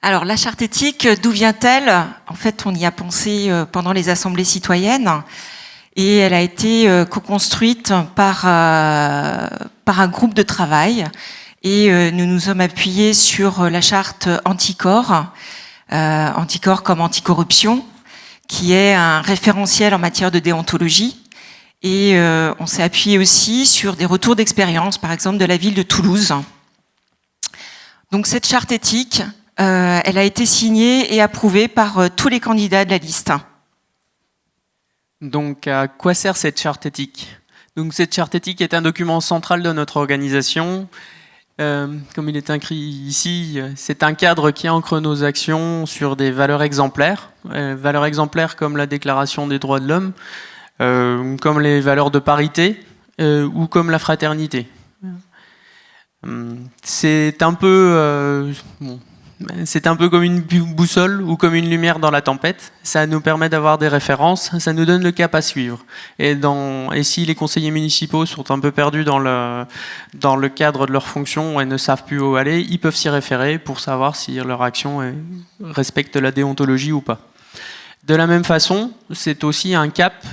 Alors, la charte éthique, d'où vient-elle? En fait, on y a pensé pendant les assemblées citoyennes et elle a été co-construite par un groupe de travail et nous nous sommes appuyés sur la charte Anticorps, Anticorps comme anticorruption, qui est un référentiel en matière de déontologie. Et on s'est appuyé aussi sur des retours d'expérience, par exemple de la ville de Toulouse. Donc cette charte éthique, elle a été signée et approuvée par tous les candidats de la liste. Donc à quoi sert cette charte éthique? Donc cette charte éthique est un document central de notre organisation. Comme il est écrit ici, c'est un cadre qui ancre nos actions sur des valeurs exemplaires comme la Déclaration des droits de l'homme, comme les valeurs de parité ou comme la fraternité. C'est un peu comme une boussole ou comme une lumière dans la tempête. Ça nous permet d'avoir des références, ça nous donne le cap à suivre. Et si les conseillers municipaux sont un peu perdus dans le cadre de leur fonction et ne savent plus où aller, ils peuvent s'y référer pour savoir si leur action respecte la déontologie ou pas. De la même façon, c'est aussi un cap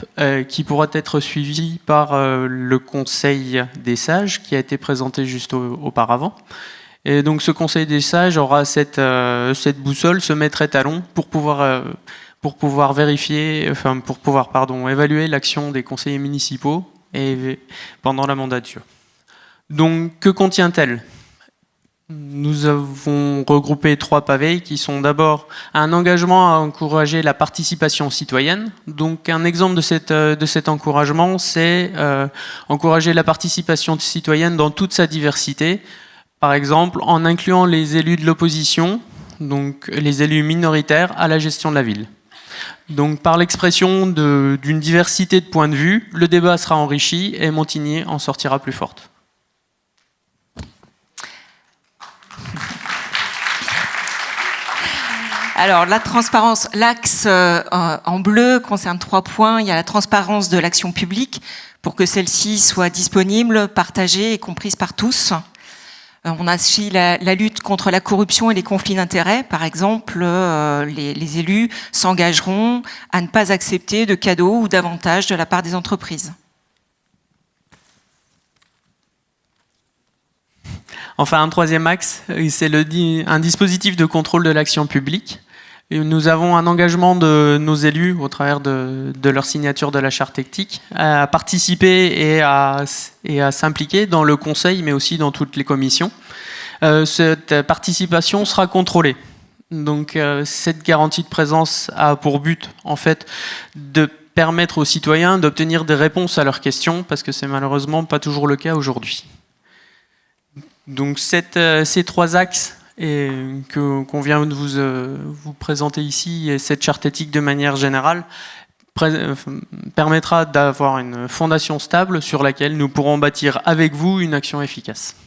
qui pourra être suivi par le Conseil des sages qui a été présenté juste auparavant. Et donc ce Conseil des sages aura cette boussole, ce maître étalon pour pouvoir évaluer l'action des conseillers municipaux pendant la mandature. Donc que contient-elle ? Nous avons regroupé 3 pavés qui sont d'abord un engagement à encourager la participation citoyenne. Donc un exemple de cet encouragement, c'est encourager la participation citoyenne dans toute sa diversité. Par exemple, en incluant les élus de l'opposition, donc les élus minoritaires, à la gestion de la ville. Donc par l'expression d'une diversité de points de vue, le débat sera enrichi et Montigny en sortira plus forte. Alors, la transparence, l'axe en bleu concerne 3 points. Il y a la transparence de l'action publique pour que celle-ci soit disponible, partagée et comprise par tous. On a aussi la lutte contre la corruption et les conflits d'intérêts. Par exemple, les élus s'engageront à ne pas accepter de cadeaux ou d'avantages de la part des entreprises. Enfin, un 3e axe, c'est un dispositif de contrôle de l'action publique. Et nous avons un engagement de nos élus, au travers de leur signature de la charte éthique, à participer et à s'impliquer dans le conseil, mais aussi dans toutes les commissions. Cette participation sera contrôlée. Donc, cette garantie de présence a pour but, en fait, de permettre aux citoyens d'obtenir des réponses à leurs questions, parce que c'est malheureusement pas toujours le cas aujourd'hui. Donc, ces 3 axes qu'on vient de vous présenter ici, et cette charte éthique de manière générale, permettra d'avoir une fondation stable sur laquelle nous pourrons bâtir avec vous une action efficace.